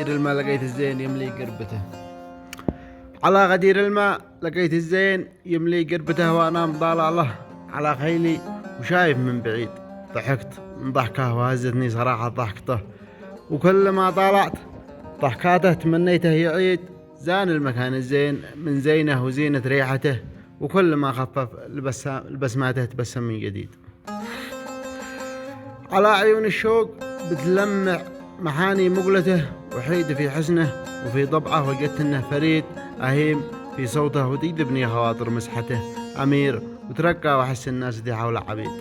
غدير الماء لقيت الزين يملي قربته. على غدير الماء لقيت الزين يملي قربته، وأنا مطالع له على خيلي وشايف من بعيد. ضحكت من ضحكه وهزتني صراحة ضحكته، وكل ما طالعت ضحكاته تمنيته يعيد. زان المكان الزين من زينه وزينة ريحته، وكل ما خفف البسماته تبسم من جديد. على عيون الشوق بتلمع محاني مقلته، وحيد في حسنه وفي ضبعه، وجدت انه فريد اهيم في صوته، وتجذبني خواطر مسحته امير، وترقى واحس الناس دي حول عبيد.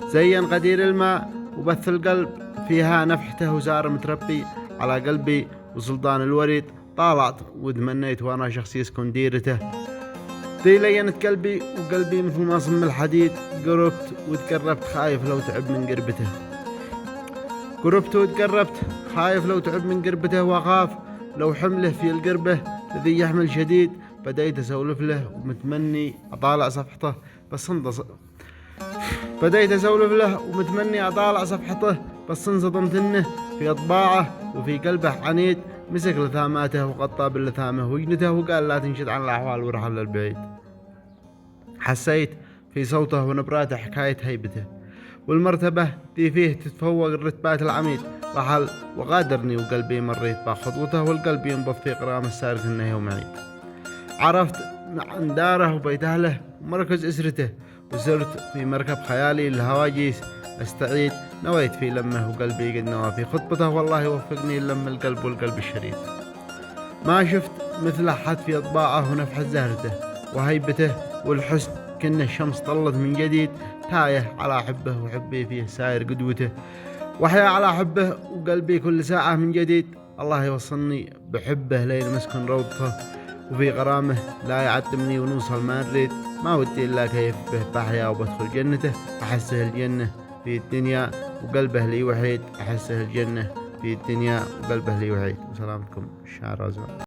زين غدير الماء وبث القلب فيها نفحته، وزار متربي على قلبي وسلطان الوريد. طالعت وتمنيت وانا شخص يسكن ديرته، ذي لينت قلبي وقلبي مثل ما صم الحديد. قربت وتقربت خايف لو تعب من قربته، قربت وتقربت خايف لو تعب من قربته، واخاف لو حمله في القربه الذي يحمل شديد. بديت اسولف له ومتمني اطالع صفحته بس انصدمت انه في اطباعه وفي قلبه عنيد. مسك لثاماته وغطى باللثامه وجنته، وقال لا تنشد عن الاحوال ورحل للبعيد. حسيت في صوته ونبراته حكاية هيبته، والمرتبة دي فيه تتفوق الرتبات العميد. رحل وغادرني وقلبي مريت بخطوته، والقلب ينبض في قرام السارق انه يوم عيد. عرفت عن داره وبيت اهله ومركز اسرته، وسرت في مركب خيالي للهواجيس استعيد. نويت في لمه وقلبي قد نوى في خطبته، والله وفقني لم القلب والقلب الشريد. ما شفت مثل أحد في أطباعه ونفحة زهرته وهيبته والحسن، كأن الشمس طلت من جديد. تايه على حبه وحبي فيه ساير قدوته، وحيا على حبه وقلبي كل ساعة من جديد. الله يوصلني بحبه لين مسكن روضته، وفي غرامه لا يعتمني ونوصل ما نريد. ما ودي إلا كيف به بحيا وبدخل جنته، أحسه الجنة في الدنيا وقلبه لي وحيد. أحسه الجنة في الدنيا وقلبه لي وحيد. وسلامتكم الشعر